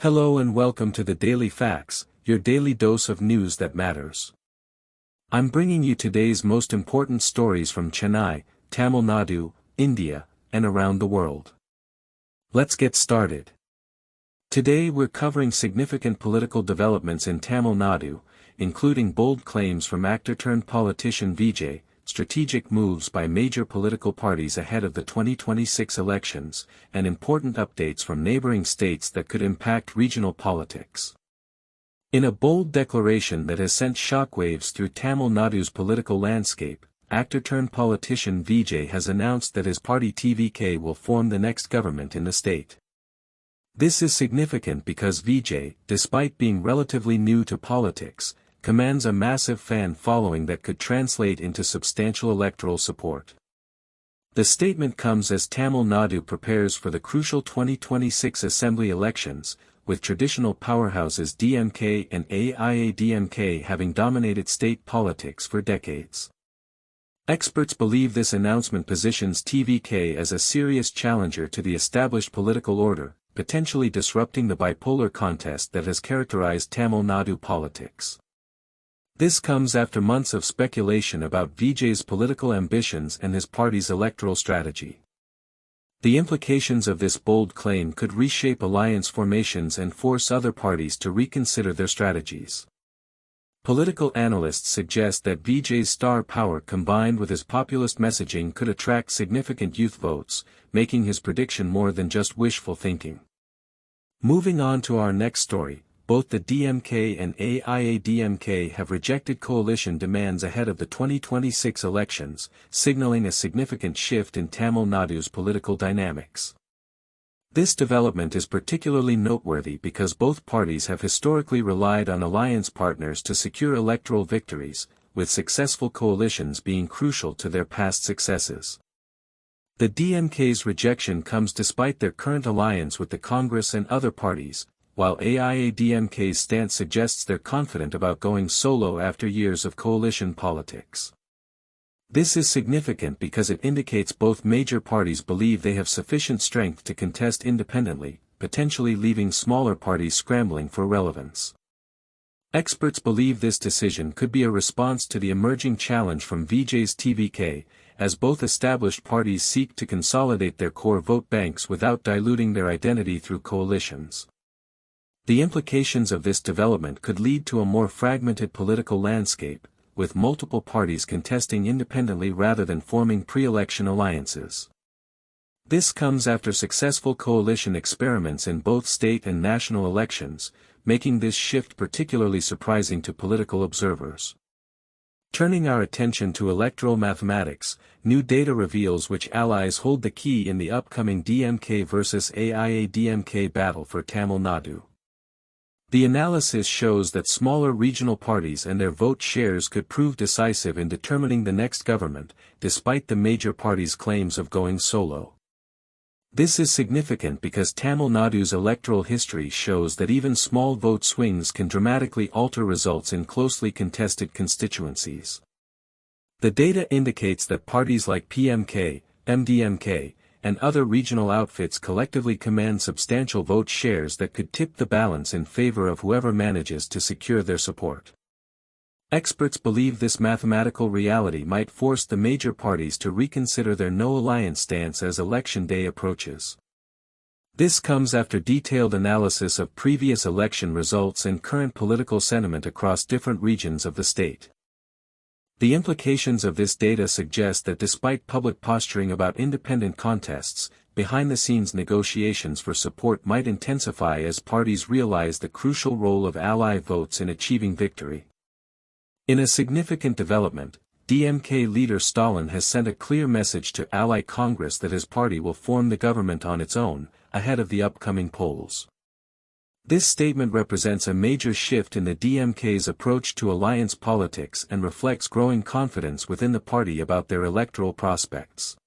Hello and welcome to the Daily Facts, your daily dose of news that matters. I'm bringing you today's most important stories from Chennai, Tamil Nadu, India, and around the world. Let's get started. Today we're covering significant political developments in Tamil Nadu, including bold claims from actor-turned-politician Vijay, strategic moves by major political parties ahead of the 2026 elections, and important updates from neighboring states that could impact regional politics. In a bold declaration that has sent shockwaves through Tamil Nadu's political landscape, actor-turned-politician Vijay has announced that his party TVK will form the next government in the state. This is significant because Vijay, despite being relatively new to politics, commands a massive fan following that could translate into substantial electoral support. The statement comes as Tamil Nadu prepares for the crucial 2026 assembly elections, with traditional powerhouses DMK and AIADMK having dominated state politics for decades. Experts believe this announcement positions TVK as a serious challenger to the established political order, potentially disrupting the bipolar contest that has characterized Tamil Nadu politics. This comes after months of speculation about Vijay's political ambitions and his party's electoral strategy. The implications of this bold claim could reshape alliance formations and force other parties to reconsider their strategies. Political analysts suggest that Vijay's star power combined with his populist messaging could attract significant youth votes, making his prediction more than just wishful thinking. Moving on to our next story. Both the DMK and AIADMK have rejected coalition demands ahead of the 2026 elections, signaling a significant shift in Tamil Nadu's political dynamics. This development is particularly noteworthy because both parties have historically relied on alliance partners to secure electoral victories, with successful coalitions being crucial to their past successes. The DMK's rejection comes despite their current alliance with the Congress and other parties, while AIADMK's stance suggests they're confident about going solo after years of coalition politics. This is significant because it indicates both major parties believe they have sufficient strength to contest independently, potentially leaving smaller parties scrambling for relevance. Experts believe this decision could be a response to the emerging challenge from Vijay's TVK, as both established parties seek to consolidate their core vote banks without diluting their identity through coalitions. The implications of this development could lead to a more fragmented political landscape, with multiple parties contesting independently rather than forming pre-election alliances. This comes after successful coalition experiments in both state and national elections, making this shift particularly surprising to political observers. Turning our attention to electoral mathematics, new data reveals which allies hold the key in the upcoming DMK versus AIADMK battle for Tamil Nadu. The analysis shows that smaller regional parties and their vote shares could prove decisive in determining the next government, despite the major parties' claims of going solo. This is significant because Tamil Nadu's electoral history shows that even small vote swings can dramatically alter results in closely contested constituencies. The data indicates that parties like PMK, MDMK, and other regional outfits collectively command substantial vote shares that could tip the balance in favor of whoever manages to secure their support. Experts believe this mathematical reality might force the major parties to reconsider their no-alliance stance as election day approaches. This comes after detailed analysis of previous election results and current political sentiment across different regions of the state. The implications of this data suggest that despite public posturing about independent contests, behind-the-scenes negotiations for support might intensify as parties realize the crucial role of ally votes in achieving victory. In a significant development, DMK leader Stalin has sent a clear message to ally Congress that his party will form the government on its own, ahead of the upcoming polls. This statement represents a major shift in the DMK's approach to alliance politics and reflects growing confidence within the party about their electoral prospects.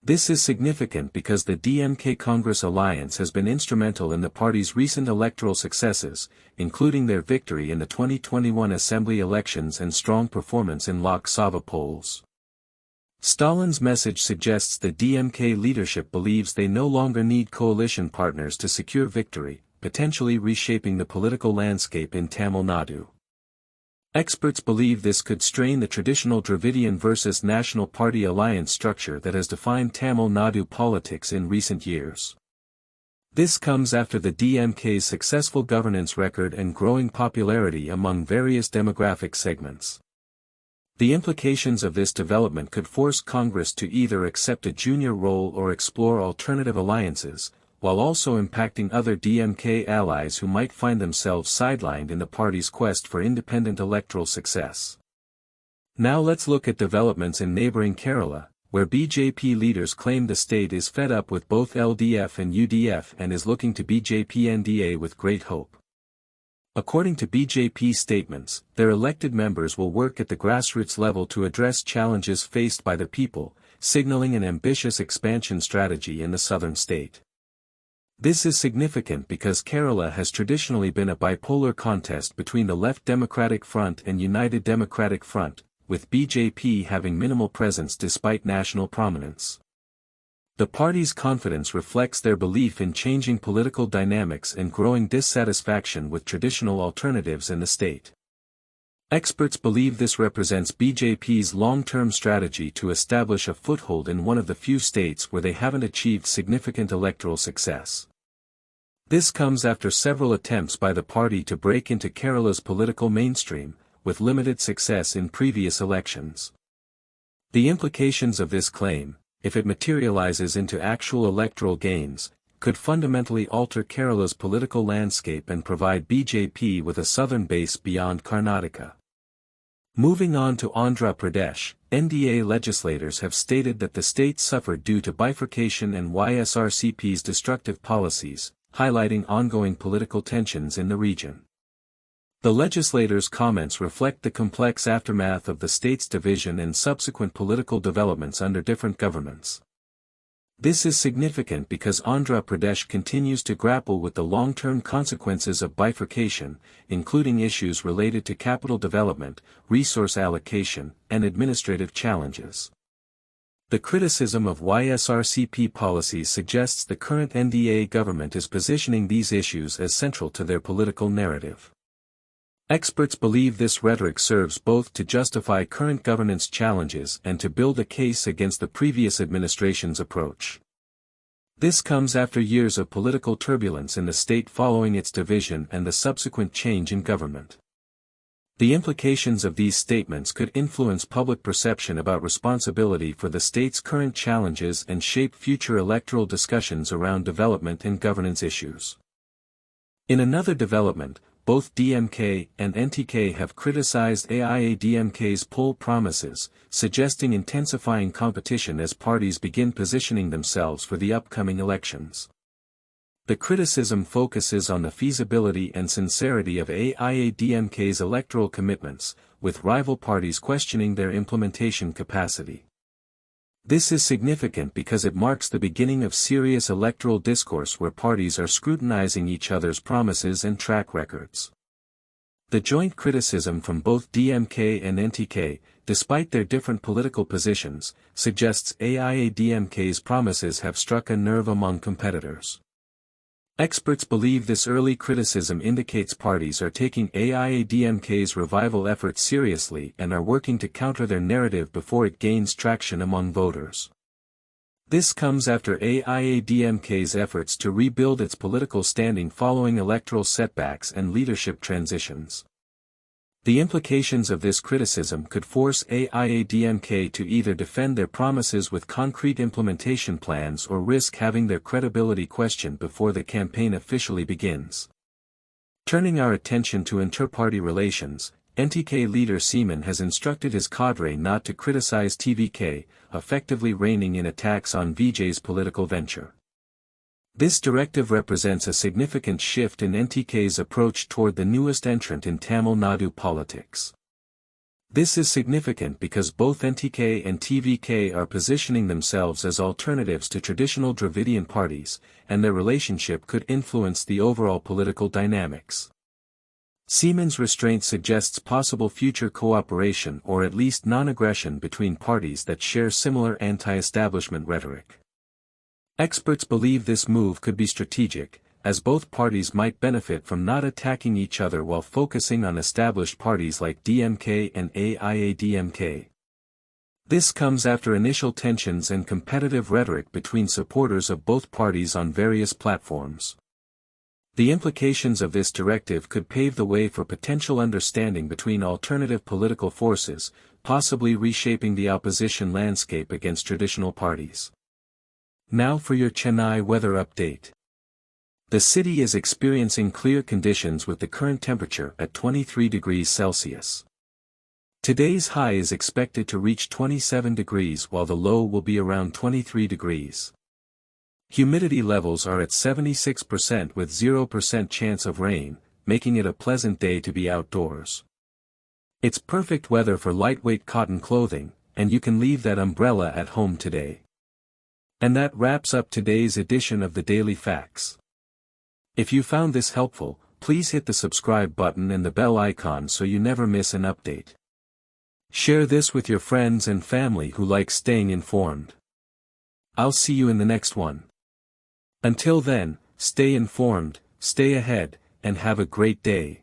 This is significant because the DMK-Congress alliance has been instrumental in the party's recent electoral successes, including their victory in the 2021 assembly elections and strong performance in Lok Sabha polls. Stalin's message suggests the DMK leadership believes they no longer need coalition partners to secure victory, potentially reshaping the political landscape in Tamil Nadu. Experts believe this could strain the traditional Dravidian versus National Party alliance structure that has defined Tamil Nadu politics in recent years. This comes after the DMK's successful governance record and growing popularity among various demographic segments. The implications of this development could force Congress to either accept a junior role or explore alternative alliances, while also impacting other DMK allies who might find themselves sidelined in the party's quest for independent electoral success. Now let's look at developments in neighboring Kerala, where BJP leaders claim the state is fed up with both LDF and UDF and is looking to BJP-NDA with great hope. According to BJP statements, their elected members will work at the grassroots level to address challenges faced by the people, signaling an ambitious expansion strategy in the southern state. This is significant because Kerala has traditionally been a bipolar contest between the Left Democratic Front and United Democratic Front, with BJP having minimal presence despite national prominence. The party's confidence reflects their belief in changing political dynamics and growing dissatisfaction with traditional alternatives in the state. Experts believe this represents BJP's long-term strategy to establish a foothold in one of the few states where they haven't achieved significant electoral success. This comes after several attempts by the party to break into Kerala's political mainstream, with limited success in previous elections. The implications of this claim, if it materializes into actual electoral gains, could fundamentally alter Kerala's political landscape and provide BJP with a southern base beyond Karnataka. Moving on to Andhra Pradesh, NDA legislators have stated that the state suffered due to bifurcation and YSRCP's destructive policies, highlighting ongoing political tensions in the region. The legislators' comments reflect the complex aftermath of the state's division and subsequent political developments under different governments. This is significant because Andhra Pradesh continues to grapple with the long-term consequences of bifurcation, including issues related to capital development, resource allocation, and administrative challenges. The criticism of YSRCP policies suggests the current NDA government is positioning these issues as central to their political narrative. Experts believe this rhetoric serves both to justify current governance challenges and to build a case against the previous administration's approach. This comes after years of political turbulence in the state following its division and the subsequent change in government. The implications of these statements could influence public perception about responsibility for the state's current challenges and shape future electoral discussions around development and governance issues. In another development, both DMK and NTK have criticized AIADMK's poll promises, suggesting intensifying competition as parties begin positioning themselves for the upcoming elections. The criticism focuses on the feasibility and sincerity of AIADMK's electoral commitments, with rival parties questioning their implementation capacity. This is significant because it marks the beginning of serious electoral discourse where parties are scrutinizing each other's promises and track records. The joint criticism from both DMK and NTK, despite their different political positions, suggests AIADMK's promises have struck a nerve among competitors. Experts believe this early criticism indicates parties are taking AIADMK's revival efforts seriously and are working to counter their narrative before it gains traction among voters. This comes after AIADMK's efforts to rebuild its political standing following electoral setbacks and leadership transitions. The implications of this criticism could force AIADMK to either defend their promises with concrete implementation plans or risk having their credibility questioned before the campaign officially begins. Turning our attention to inter-party relations, NTK leader Seeman has instructed his cadre not to criticize TVK, effectively reining in attacks on Vijay's political venture. This directive represents a significant shift in NTK's approach toward the newest entrant in Tamil Nadu politics. This is significant because both NTK and TVK are positioning themselves as alternatives to traditional Dravidian parties, and their relationship could influence the overall political dynamics. Seeman's restraint suggests possible future cooperation or at least non-aggression between parties that share similar anti-establishment rhetoric. Experts believe this move could be strategic, as both parties might benefit from not attacking each other while focusing on established parties like DMK and AIADMK. This comes after initial tensions and competitive rhetoric between supporters of both parties on various platforms. The implications of this directive could pave the way for potential understanding between alternative political forces, possibly reshaping the opposition landscape against traditional parties. Now for your Chennai weather update. The city is experiencing clear conditions with the current temperature at 23 degrees Celsius. Today's high is expected to reach 27 degrees while the low will be around 23 degrees. Humidity levels are at 76% with 0% chance of rain, making it a pleasant day to be outdoors. It's perfect weather for lightweight cotton clothing, and you can leave that umbrella at home today. And that wraps up today's edition of the Daily Facts. If you found this helpful, please hit the subscribe button and the bell icon so you never miss an update. Share this with your friends and family who like staying informed. I'll see you in the next one. Until then, stay informed, stay ahead, and have a great day.